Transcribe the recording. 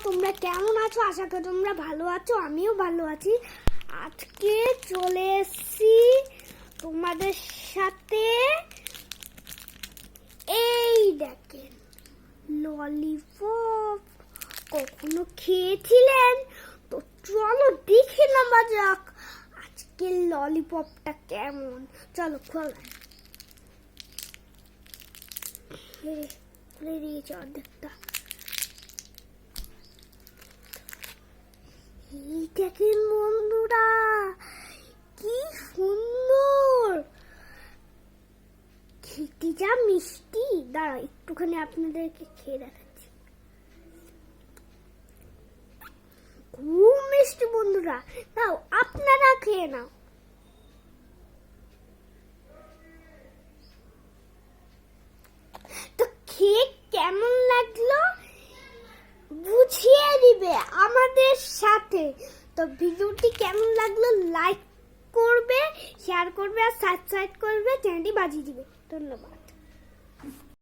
তোমরা কেমন আছো? আশা করি তোমরা ভালো আছো, আমিও ভালো আছি। আজকে চলে এসেছি তোমাদের সাথে। এই দেখেন ললিপপ, কখনো খেয়েছিলেন? তো চলো দেখে নেওয়া যাক আজকে ললিপপটা কেমন। চলো খোলা, খুলে দিয়েছি অর্ধেকটা। এই দেখেন বন্ধুরা, কি সুন্দর খেতে, যা মিষ্টি। দাঁড়া একটুখানি আপনাদেরকে খেয়ে দেখাচ্ছি। খুব মিষ্টি বন্ধুরা, তাও আপনারা খেয়ে নাও। তো খেয়ে কেমন লাগলো বুঝিয়ে দিবে আমাদের সাথে। তো ভিডিওটি কেমন লাগলো লাইক করবে, শেয়ার করবে আর সাবস্ক্রাইব করবে, চ্যানেলটি বাজিয়ে দিবে। ধন্যবাদ।